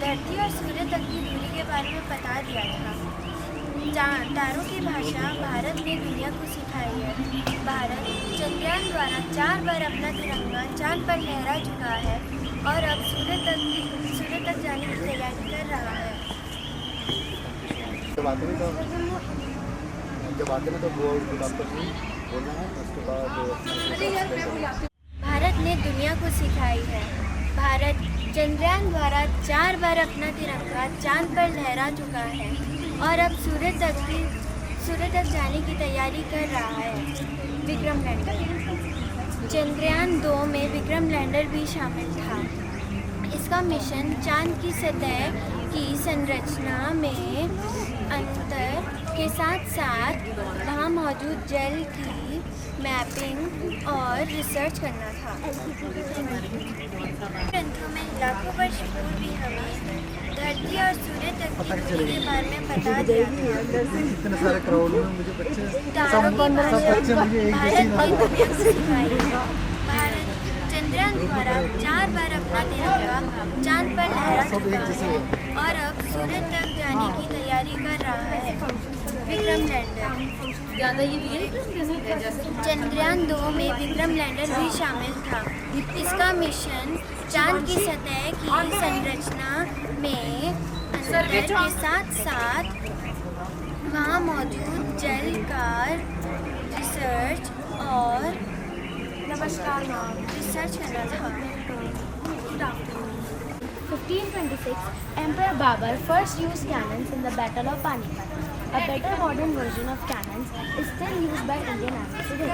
धरती और सूर्य तक की दूरी के बारे में बता दिया था। तारों की भाषा भारत ने दुनिया को सिखाई है। भारत चंद्रयान द्वारा 4 बार अपना तिरंगा चांद पर लहरा चुका है और अब सूर्य तक जाने की तैयारी कर रहा है। जब आते हैं तो बोलना है उसके बाद भारत ने दुनिया को सिखाई है। भारत चंद्रयान द्वारा 4 बार अपना तिरंगा चांद पर लहरा चुका है और अब सूर्य तक जाने की तैयारी कर रहा है। विक्रम लैंडर। चंद्रयान 2 में विक्रम लैंडर भी शामिल था। इसका मिशन चांद की सतह की संरचना में अंतर के साथ साथ वहाँ मौजूद जल की मैपिंग और रिसर्च करना था। ग्रंथों में लाखों वर्ष पूर्व भी हमें धरती और सूर्य तक की दूरी के बारे में बता दिया था। इतने सारे क्राउड में मुझे बच्चे तारों की भाषा भारत की दुनिया को सिखाई है। भारत चंद्रयान द्वारा 4 बार अपना तिरंगा चांद पर लहरा चुका है और अब सूर्य तक जाने की तैयारी कर रहा है। विक्रम लैंडर। चंद्रयान 2 में विक्रम लैंडर भी शामिल था। इसका मिशन चांद की सतह की संरचना में अंतर के साथ साथ वहाँ मौजूद जल का रिसर्च करना था। 1526, Emperor Babur first used cannons in the Battle of Panipat. A better modern version of cannons is still used by Indian Army today.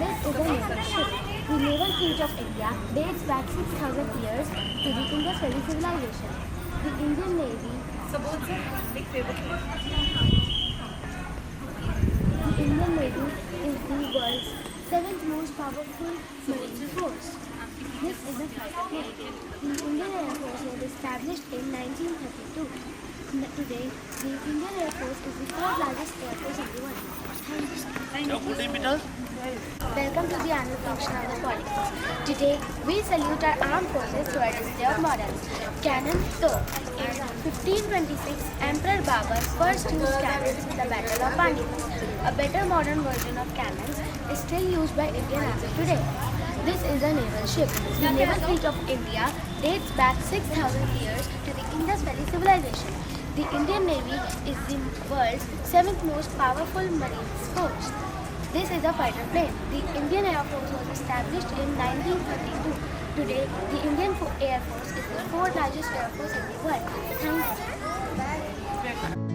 This is a naval ship. The naval fleet of India dates back 6,000 years to the Indus Valley civilization. The Indian Navy is the world's 7th most powerful marine force. This is a fighter plane. The Indian Air Force was established in 1932. Today, the Indian Air Force is the 4th largest air force in the world. Thank you. Welcome to the annual function of the politics. Today, we salute our armed forces to our display of models. Cannon Toh. In 1526, Emperor Babur first used cannons in the Battle of Panipat. A better modern version of cannons is still used by Indian Army today. This is a naval ship. The naval fleet of India dates back 6,000 years to the Indus Valley civilization. The Indian Navy is the world's 7th most powerful marine force. This is a fighter plane. The Indian Air Force was established in 1932. Today, the Indian Air Force is the 4th largest air force in the world. Thank you.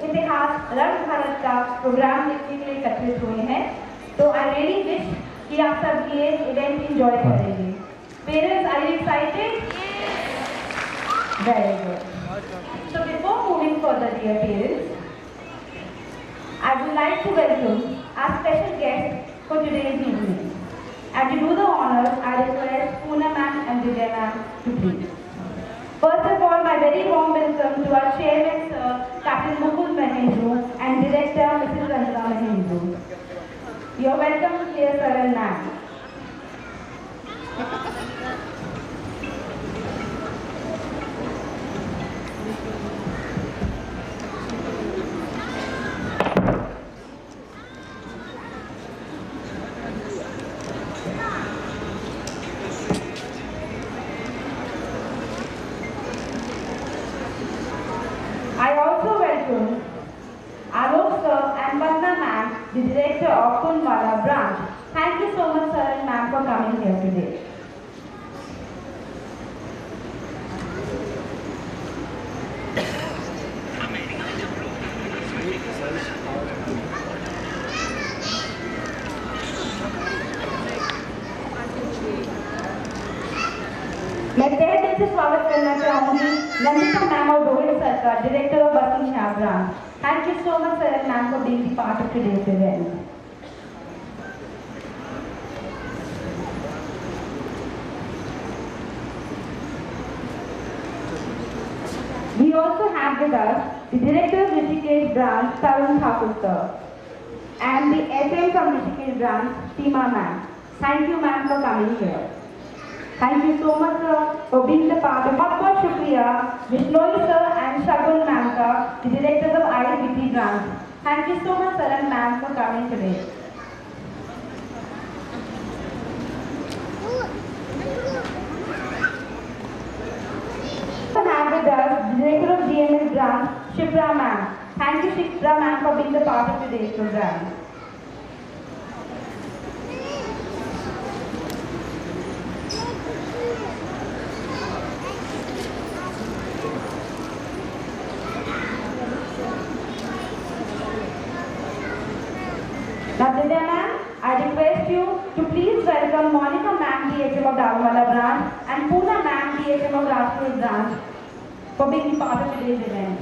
इतिहास रंग भारत का programme देखने के लिए एकत्रित हुए हैं। तो आई रियली विश कि आप सब ये इवेंट एंजॉय करेंगे। Parents, are you excited? Very good. So before moving further, dear parents, I would like to welcome our special guest for today's evening. And to do the honors, I request Poona ma'am and Vijay ma'am to please. First of all, my very warm welcome to our chairman, Sir, Captain Mukul Mahendru, and Director, Mrs. Ranjana Mahendru. You are welcome to here, sir and ma'am. I also welcome Alok sir and Vandana ma'am, the director of Kunwala branch. Thank you so much, sir and ma'am, for coming here today. मैं तहे दिल से स्वागत करना चाहूँगी Nandita ma'am और Rohit sir का, director of Basant branch. Thank you so much, sir and ma'am, for being the part of today's event. We also have with us the director of Rishikesh branch, Tarun Thakur sir, and the SM from Rishikesh branch, Seema ma'am. Thank you, ma'am, for coming here. Thank you so much, sir, for being the part of बहुत शुक्रिया Vishnoi sir and Shagun ma'am का, the directors of ISBT branch. Thank you so much, sir and ma'am, for coming today. We have with us the director of GMS branch, Shipra ma'am. Thank you, Shipra ma'am, for being the part of today's program. Now, Vidya ma'am, I request you to please welcome Monica ma'am, DHM of Dalwala branch, and Poona ma'am, DHM of Rajpur branch, for being part of today's event.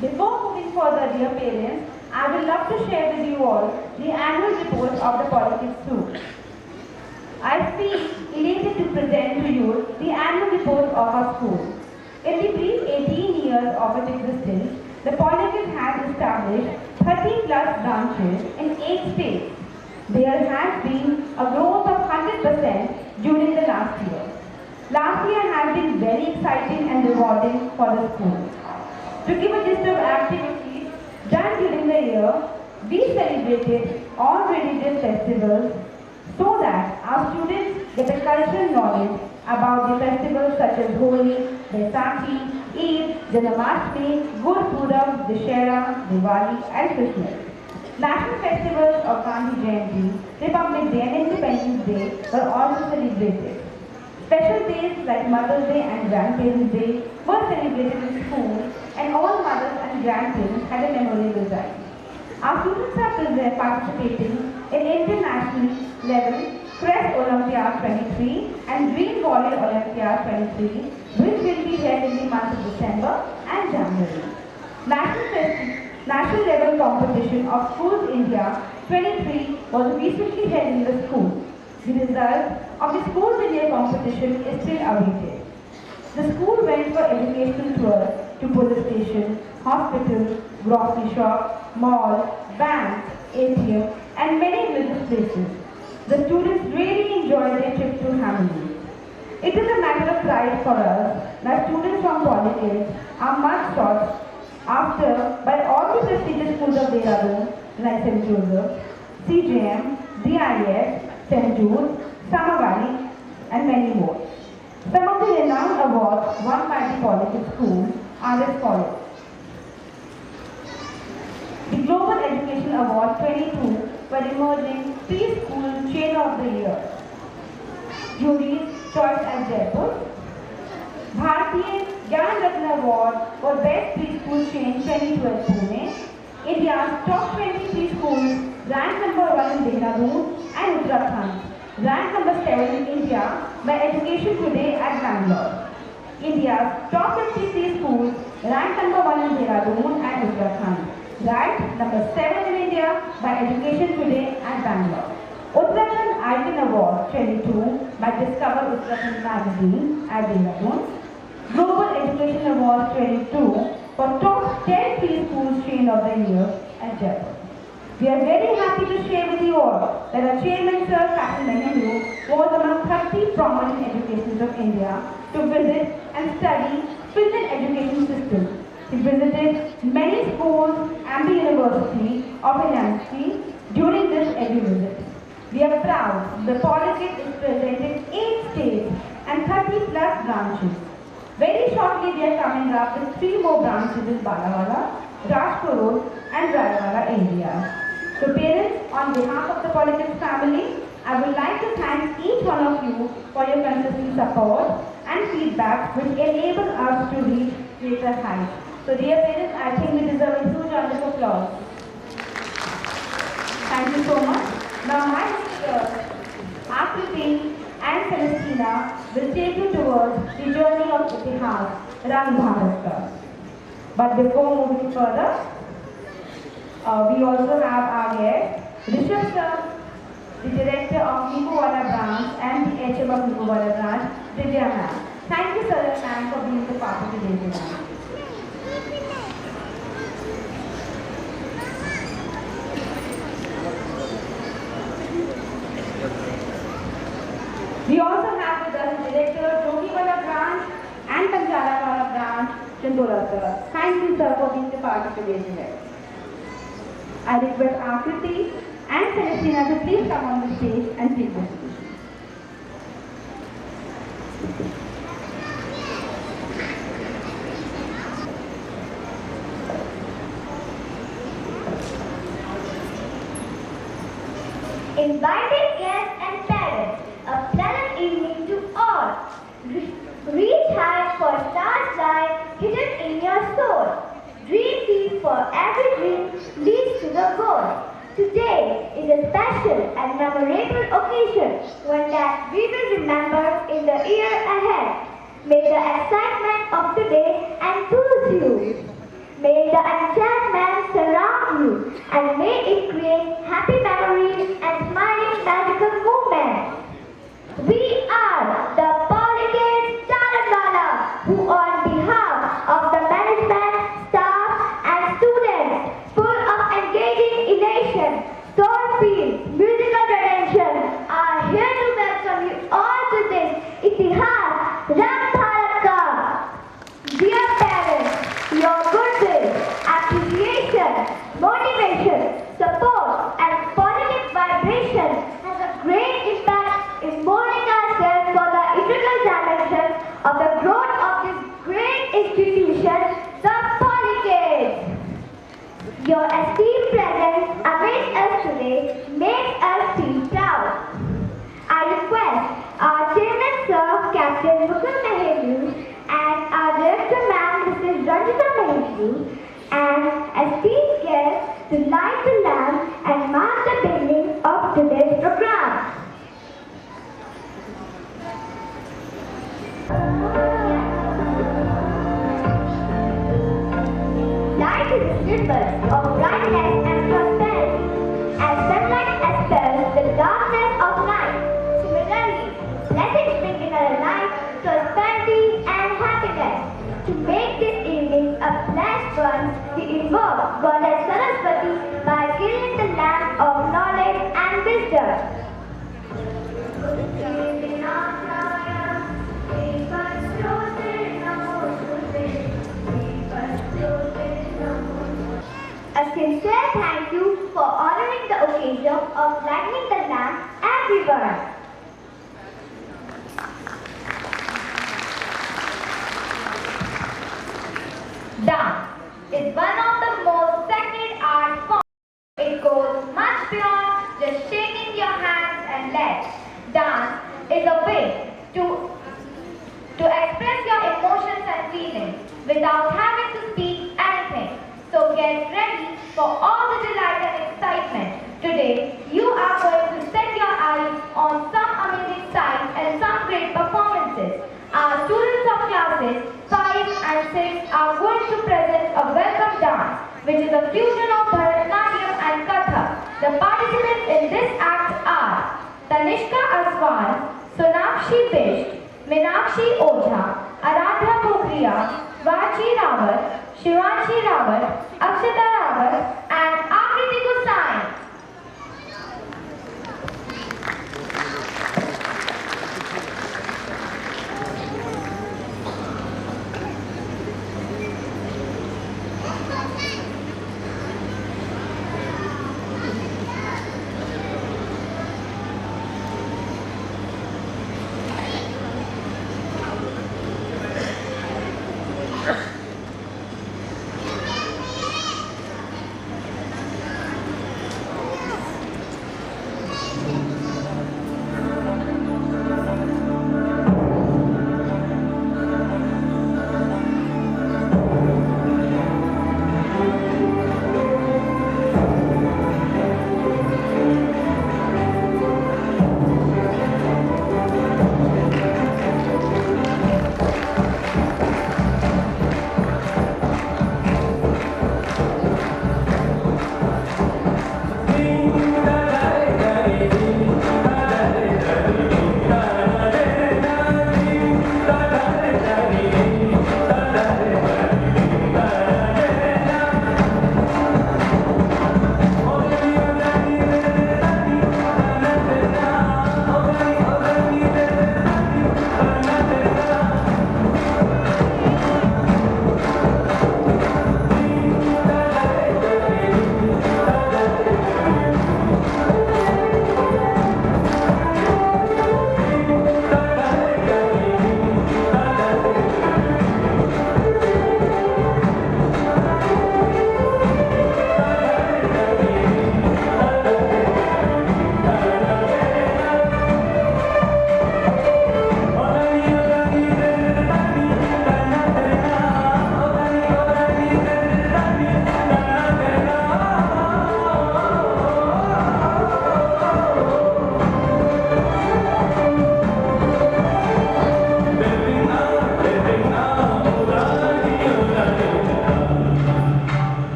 Before moving further, dear parents, I would love to share with you all the annual report of the Politics School. I feel elated to present to you the annual report of our school. In the brief 18 years of its existence, the Politics has established 30 plus branches in 8 states. There has been a growth of 100% during the last year. Last year has been very exciting and rewarding for the school. To give a list of activities done during the year, we celebrated all religious festivals so that our students get a cultural knowledge about the festivals such as Holi, Baisakhi, Eid, Janmashtami, Gurpurab, Dussehra, Diwali and Christmas. National festivals of Gandhi Jayanti, Republic Day and Independence Day were also celebrated. Special days like Mother's Day and Grandparents' Day were celebrated in school, and all mothers and grandparents had a memorable time. Our students are participating in international level Press Olympiad 23 and Green Volley Olympiad 23, which will be held in the month of December and January. National level competition of Schools India 23 was recently held in the school. The result of the Schools India competition is still awaited. The school went for educational tours to police station, hospital, grocery shop, mall, banks, ATM, and many religious places. The students really enjoyed their trip to Hamilton. It is a matter of pride for us that students from Polytechnic are much sought after by all the prestigious schools of Dehradun like St. Joseph, CJM, DIS, St. Jude, Samavali, and many more. Some of the renowned awards won by the Polytechnic School are as follows. Award 22 for Emerging Preschool Chain of the Year. Jury's choice at Jaipur. Bharatiya Gyan Ratna Award for Best Preschool Chain 2012 Pune. India's top 20 preschools ranked number 1 in Dehradun and Uttarakhand. Ranked number 7 in India by Education Today at Bangalore. India's top 50 preschools ranked number 1 in Dehradun and Uttarakhand. Ranked number 7 in India by Education Today at Bangalore. Uttarakhand Icon Award 22 by Discover Uttarakhand Magazine at Dehradun. Global Education Award 22 for top 10 preschools chain of the year at Jaipur. We are very happy to share with you all that our chairman Sir Captain Nehru was among 30 prominent educators of India to visit and study Finland education system. He visited many schools and the University of Helsinki during this EDU visit. We are proud the Polytechnic is present in 8 states and 30 plus branches. Very shortly we are coming up with 3 more branches in Balawala, Rajkot and Raiwala areas. So parents, on behalf of the Polytechnic family, I would like to thank each one of you for your consistent support and feedback which enable us to reach greater heights. So dear parents, I think we deserve a huge round of applause. Thank you so much. Now my sisters, Akriti and Celestina will take you towards the journey of Itihas, Rang Bharat Ka. But before moving further, we also have our guest, Rishabh sir, the director of Nipowala branch and the HM of Nipowala branch, Divya ma'am. Thank you sir and ma'am for being the part of today's event. We also have with us the director, Jogiwala branch and Panjalawala branch, Chindola sir. Thank you sir for being the part of today's event. I request Akriti and Celestina to please come on the stage and take the speech. Invited guests and parents, a pleasant evening to all. Reach high for stars lie hidden in your soul. Dream deep for every dream leads to the goal. Today is a special and memorable occasion, one that we will remember in the year ahead. May the excitement of today enthuse you. May the enchantment surround you, and may it create happy memories and smiling magical moments. We are the Polytechnic Talentwala, who on behalf of the management, staff and students, full of engaging elation, soul-filled musical tradition, are here to welcome you all to this Itihas Rang Bharat Ka. Dear parents, your goodwill, appreciation, motivation, support and positive vibration has a great impact in molding ourselves for the integral dimension of the growth of this great institution, the Polytechnic. Your esteemed presence amidst us today makes us feel proud. I request our Chairman Sir, Captain Mukul Nehru, and our Director Ma'am, Mrs. Ranjita Nehru, and esteemed guests to light the lamp and mark the beginning of today's program. Light is a symbol of brightness and prosperity, as sunlight expels the darkness of night. Similarly, blessings bring in our life prosperity and happiness. To make this evening a blessed one, we invoke Goddess Saraswati by kindling the lamp of knowledge and wisdom. A sincere thank you for honoring the occasion of lighting the lamp, everyone. Dance is one of the most sacred art forms. It goes get ready for all the delight and excitement. Today, you are going to set your eyes on some amazing sights and some great performances. Our students of classes 5 and 6 are going to present a welcome dance, which is a fusion of Bharatanatyam and Kathak. The participants in this act are Tanishka Aswan, Sonakshi Bisht, Minakshi Ojha, Aradhya Pokhriya, Vachi Rawat, Shivanshi Rawat, Akshata Rawat, and Akriti Gosai.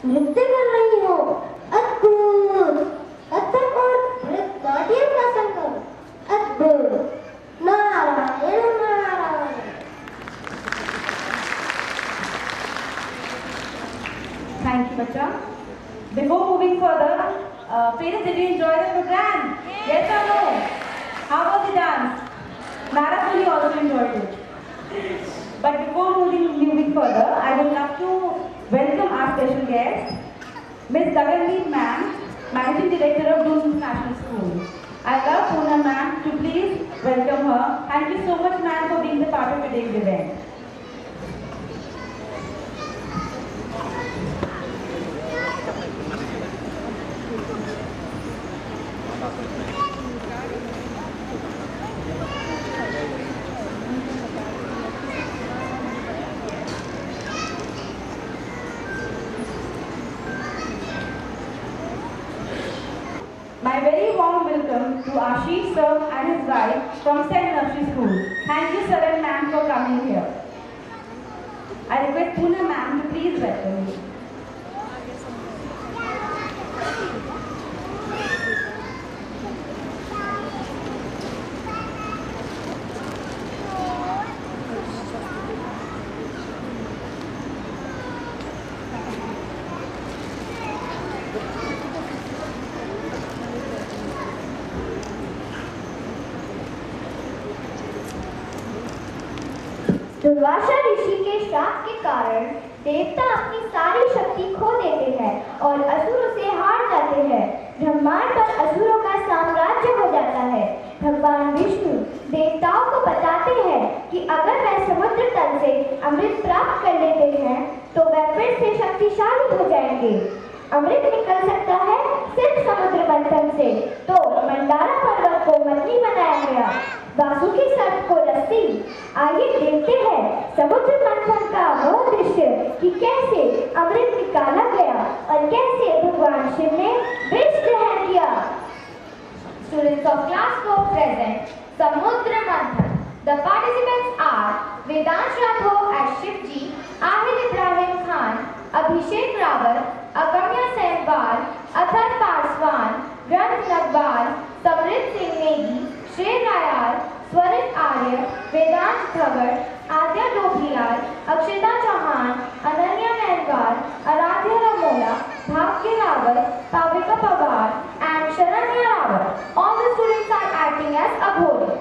नृत्य कर रही हो, अद्भुत। कथक और भरतनाट्यम का संगम, अद्भुत। Narayan Narayan. Thank you, Bacha. Before moving further, parents, did you enjoy the program? Yes or no? How was the dance? Nara fully also enjoyed it. But before moving further, I would love to welcome our special guest, Ms. Gagandeep Ma'am, Managing Director of Doon International School. I love Poonam Ma'am to please welcome her. Thank you so much, Ma'am, for being the part of today's event. My very warm welcome to Ashish sir and his wife from St. Nursery School. Thank you sir and ma'am for coming here. I request Poonam ma'am to please welcome you. Durvasa ऋषि के श्राप के कारण देवता अपनी सारी शक्ति खो देते हैं और असुरों से हार जाते हैं। ब्रह्मांड पर असुरों का साम्राज्य हो जाता है। भगवान विष्णु देवताओं को बताते हैं कि अगर वह समुद्र तल से अमृत प्राप्त कर लेते हैं तो वह फिर से शक्तिशाली हो जाएंगे। अमृत निकल सकता है सिर्फ समुद्र मंथन से, तो मंडारा पर्वत को मछली बनाया गया, वासुकी सर्प को रस्सी। आइए देखते हैं समुद्र मंथन का वो दृश्य कि कैसे अमृत निकाला गया और कैसे भगवान शिव ने विष ग्रहण किया। Students of class 4 present समुद्र मंथन. The participants are Vedansh Rathore as Shivji, Ahir Ibrahim Khan, अभिषेक रावत, अगम्या सहवाल, अथर पासवान, ग्रंथ नगवाल, समृत सिंह नेगी, श्रेय रायाल, स्वरित आर्य, वेदांत धवड़, आद्या डोभियाल, अक्षता चौहान, अनन्या महलवाल, आराध्या रमोला, भाग्य Rawat, पाविका Pawar and Sharanya Rawat. All the students are acting as Aghori.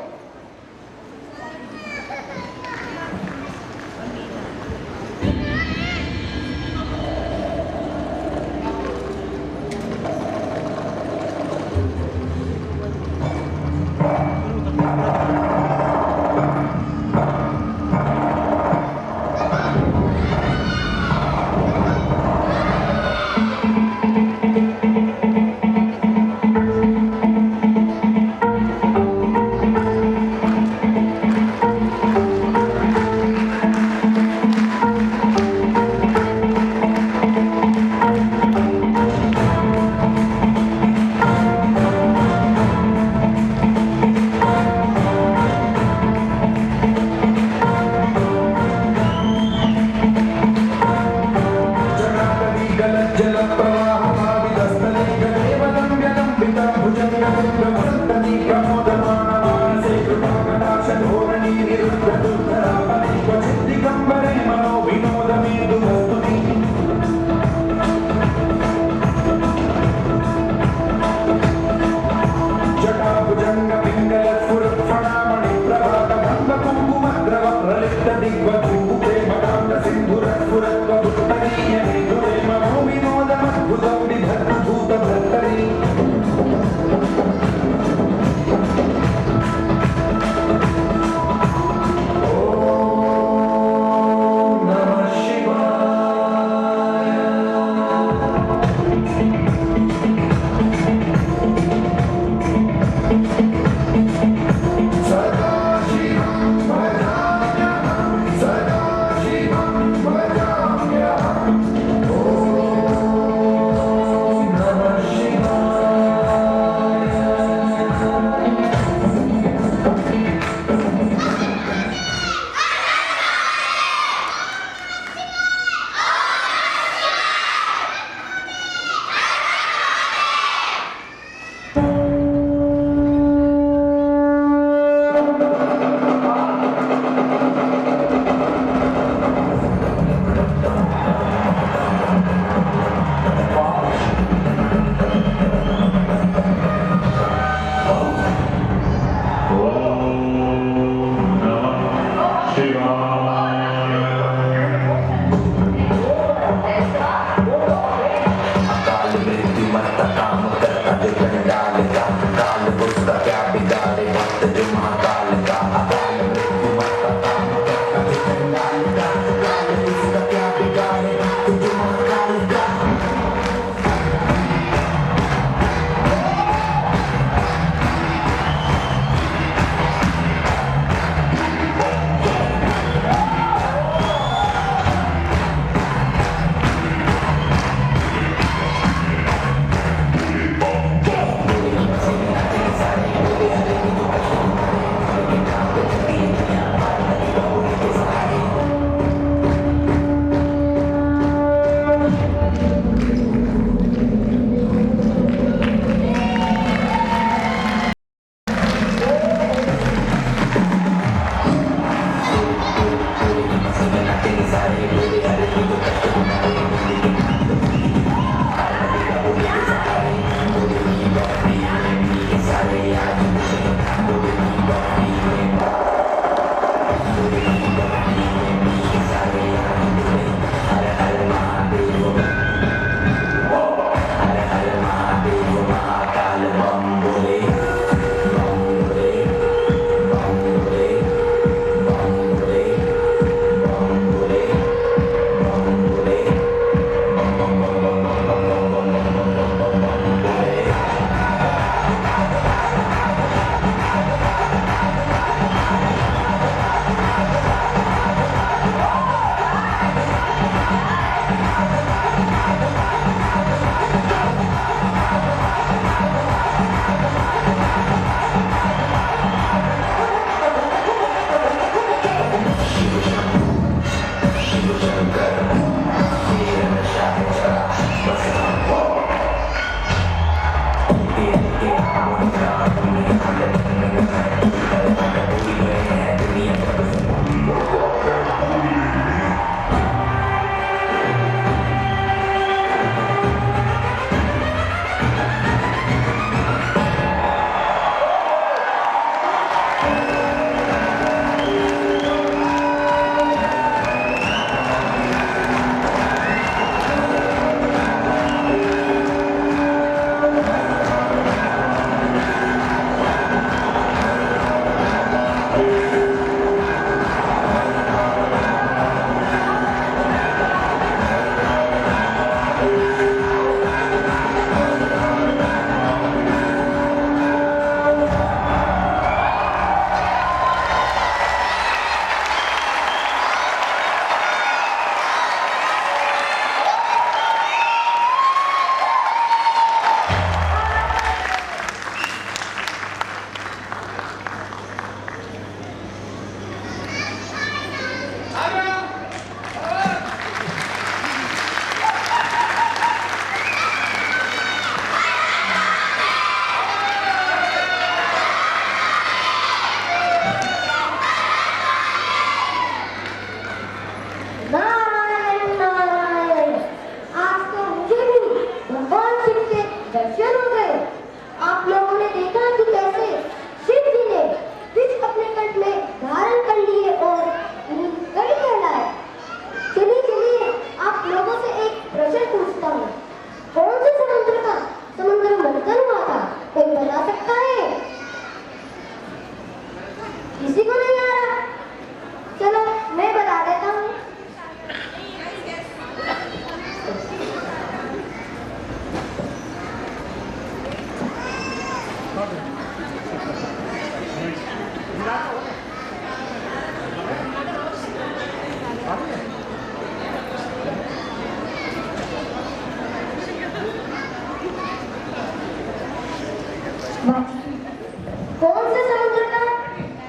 कौन से समुद्र का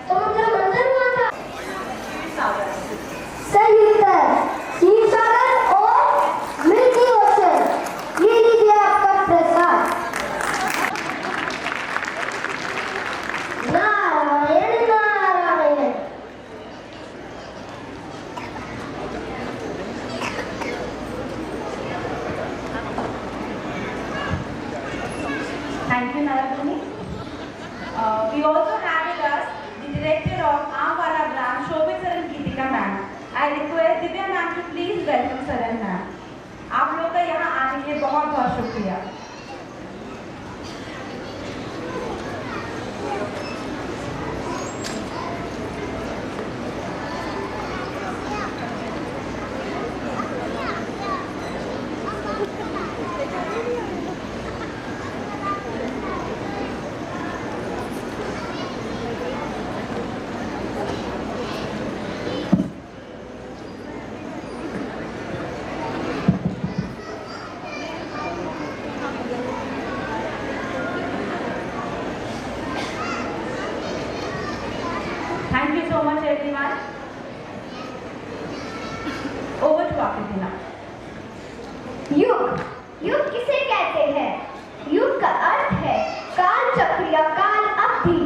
समुद्र मंथन हुआ था? सही उत्तर क्षीर सागर और मिल्की ओशन। ये लीजिए आपका प्रसाद। Narayan Narayan. Thank you, Narabhumi. We also have with us the director of Amwala branch, Shobhit Sir and Geetika ma'am. I request Divya ma'am to please welcome Sir and ma'am. आप लोग का यहाँ आने के लिए बहुत बहुत शुक्रिया। Thank you so much everyone. Over to Akriti. युग युग किसे कहते हैं? युग का अर्थ है काल चक्र या काल अवधि।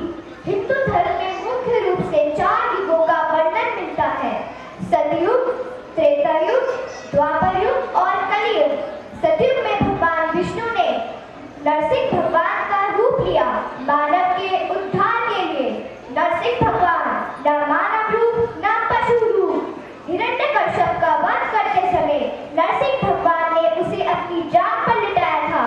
हिंदू धर्म में मुख्य रूप से 4 युगों का वर्णन मिलता है: सतयुग, त्रेता युग, द्वापर युग और कलियुग। सतयुग में भगवान विष्णु ने नरसिंह भगवान का रूप लिया मानव के उद्धार के लिए। नरसिंह भगवान न मानव रूप न पशु रूप। हिरण्यकश्यप का वध करते समय नरसिंह भगवान ने उसे अपनी जान पर लिटाया था,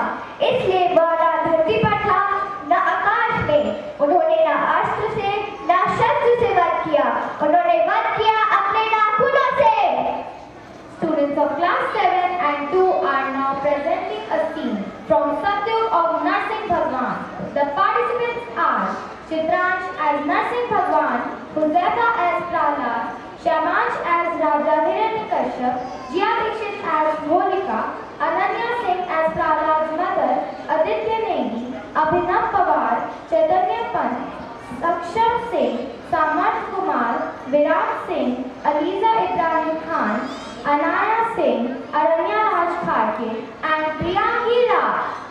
इसलिए वह न धरती पर था न आकाश में। उन्होंने न अस्त्र से न शस्त्र से वध किया, उन्होंने वध किया अपने नाखूनों से। Students of class 7 and 2 are now presenting a scene from Satyug of Narsingh Bhagwan. The participants are Chitransh as Narsingh Bhagwan, Huzaika as Prahlad, Shamansh as Raja Hiranyakashyap, Jia Dikshit as Holika, Ananya Singh as Prahlad's mother, Aditya Negi, Abhinav Pawar, Chaitanya Pant, Saksham Singh, Samarth Kumar, Virat Singh, Aliza Ibrahim Khan, Anaya Singh, Aranya Raj Kharke, and Priyangi Raj.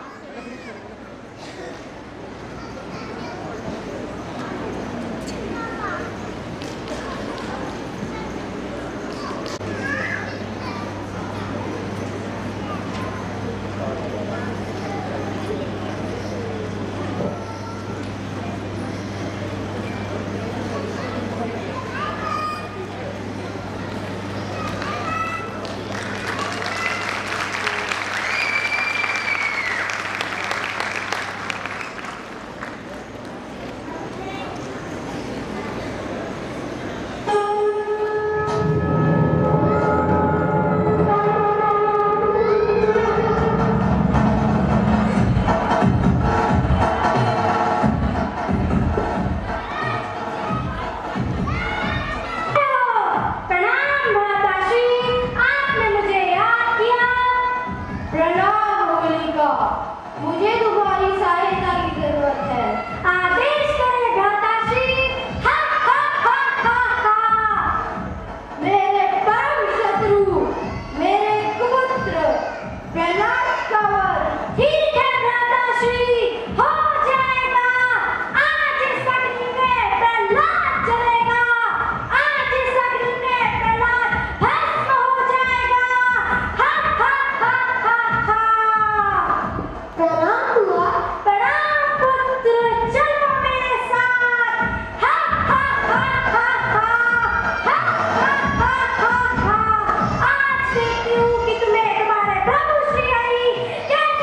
मुझे तुम्हारी सहायता की जरूरत है। आदेश करें भ्राताश्री। हा हा हा हा हा। मेरे परम शत्रु, मेरे कुपुत्र प्रहलाद का वध ठीक है भ्राताश्री, हो जाएगा। आज इस अग्नि में प्रहलाद जलेगा, आज इस अग्नि में प्रहलाद भस्म हो जाएगा। हा हा हा हा हा। प्रणाम हुआ। प्रणाम पुत्र, चलो मेरे साथ। हा हा हा हा हा। हा हा हा हा हा। आज देखती हूँ कि तुम्हें तुम्हारे प्रभु श्री हरि कैसे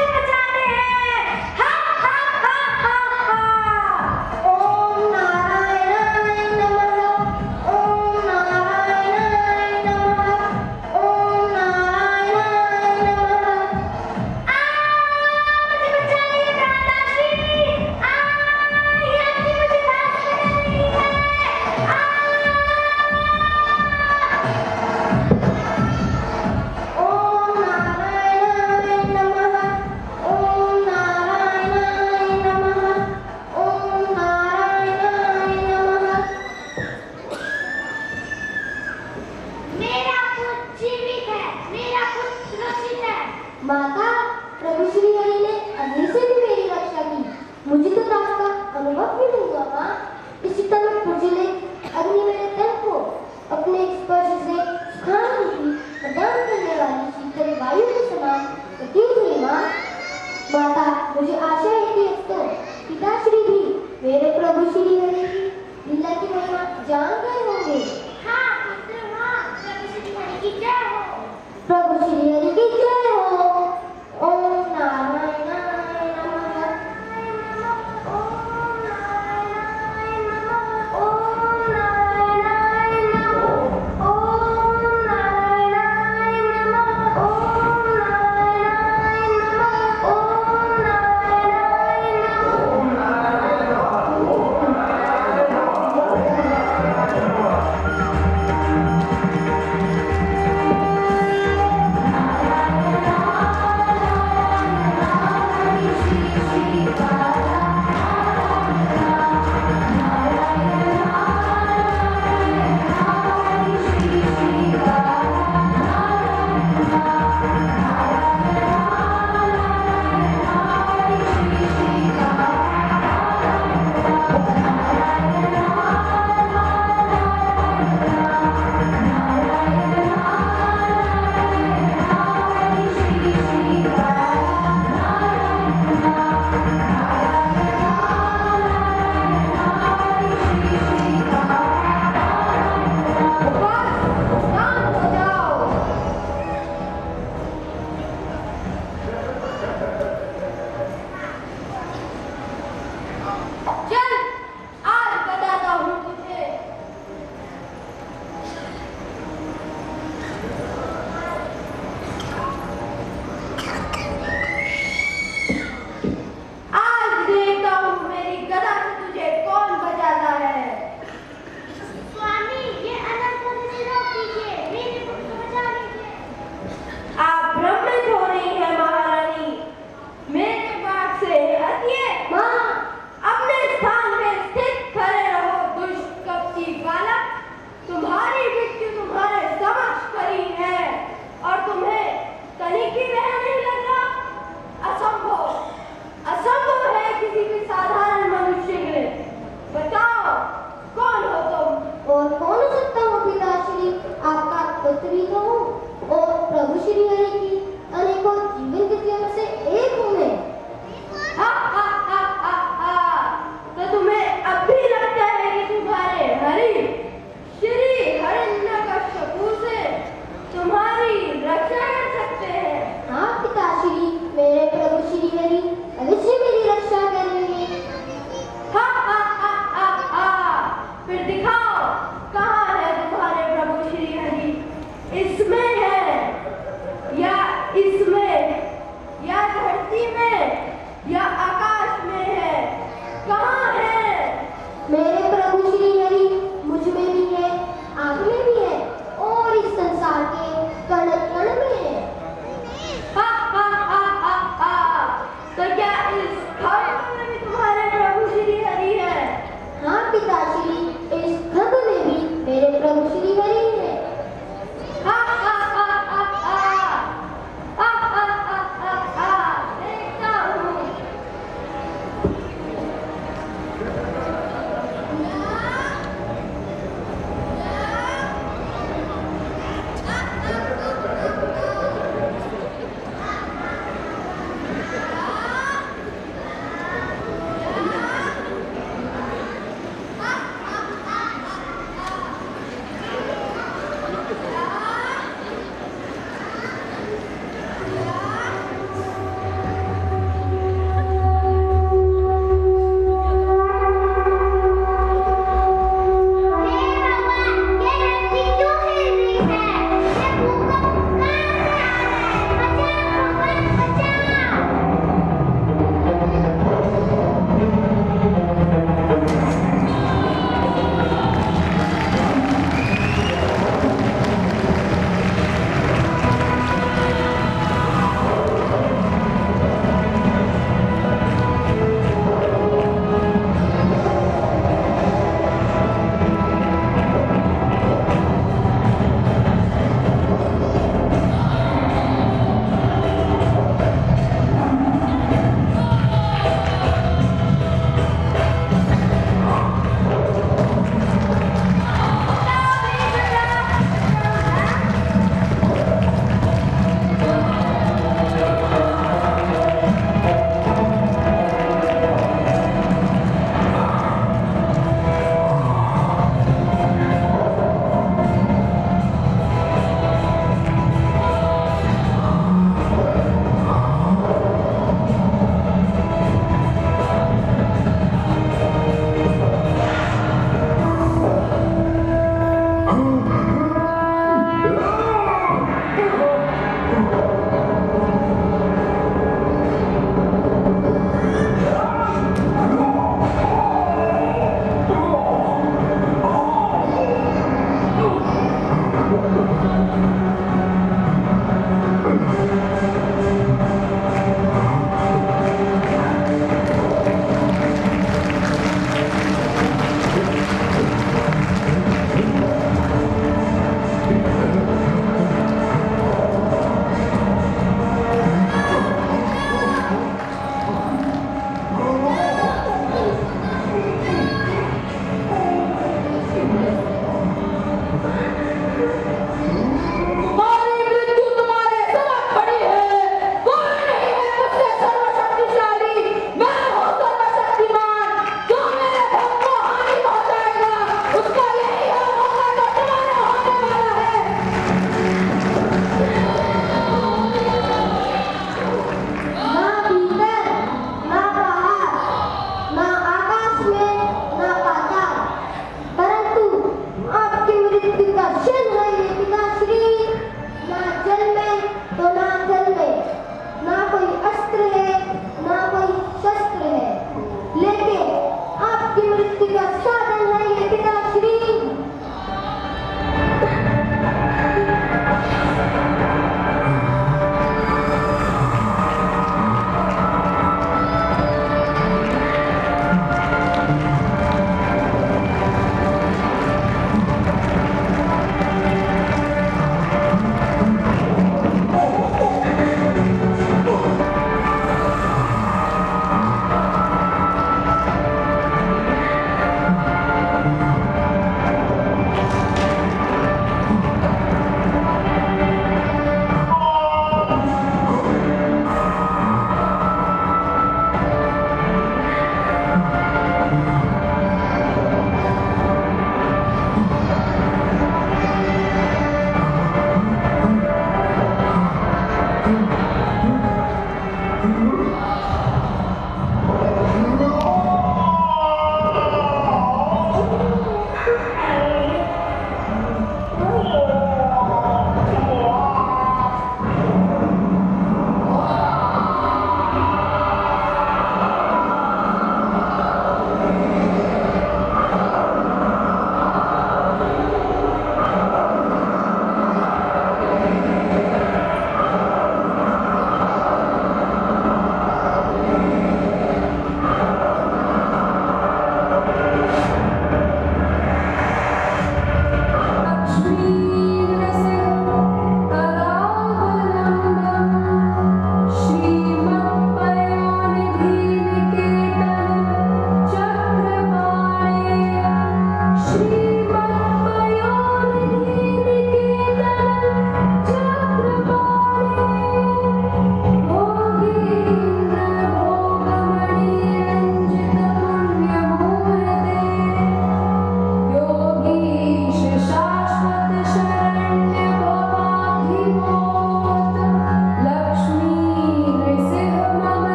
धरती में या आकाश में है? कहाँ है? मेरे प्रभु श्री हरि मुझ में भी है, आप में भी है और इस संसार के कण कण में है। हा हा हा हा हा। तो क्या इस खम्भ में भी तुम्हारे प्रभु श्री हरि है? हाँ पिताश्री, इस खम्भ में भी मेरे प्रभु श्री हरि है। हा हा हा हा हा। हा हा हा हा हा। देखता हूँ।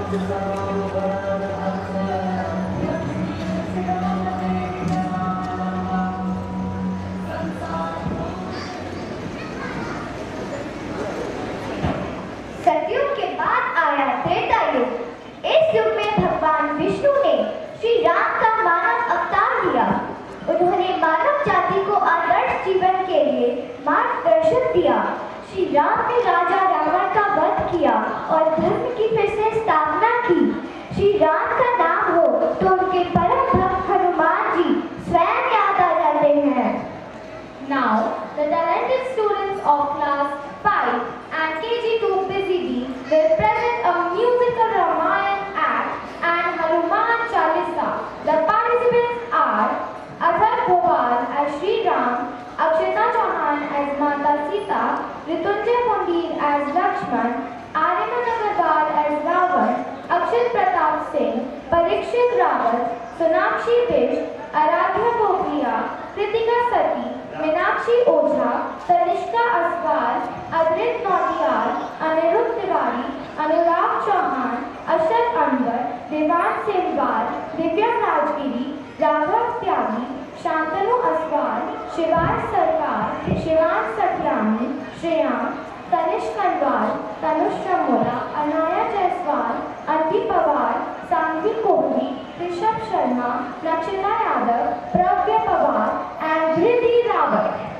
सतयुग के बाद आया त्रेता युग। इस युग में भगवान विष्णु ने श्री राम का मानव अवतार लिया। उन्होंने मानव जाति को आदर्श जीवन के लिए मार्गदर्शन दिया। श्री राम ने राजा रावण का वध किया और धर्म की फिर से स्थापना की। श्री राम का नाम हो तो उनके परम भक्त हनुमान जी स्वयं याद आ जाते हैं। Now, the talented students of class 5 and KG2 PCB will present a musical Ramayana act and Hanuman Chalisa. The participants are Azhar Bhowal as Sri Ram, Akshita Chauhan as Mata Sita, Ritunjay Mondir as Lakshman, Aryaman Agarwal as Ravan, Akshat Pratap Singh, Parikshit Rawat, Sonakshi Bish, Aradhya Bhoglia, Kritika Sati, Meenakshi Ojha, Tanishka Aswal, Adrit Nautiyal, Anirudh Tiwari, Anurag Chauhan, Ashar Anwar, Devan Sehwal, Divyam Rajgiri, Raghav Tyagi, Shantanu Aswal, Shivaj Sarkar, Shivan Satyani, Shreyam, Tanish Kanwal, Tanush Chamola, Anaya Jaiswal, Anvi Pawar, Sanvi Kohli, Rishabh Sharma, Nakshita Yadav, Pravya Pawar, and Dhriti Rawat.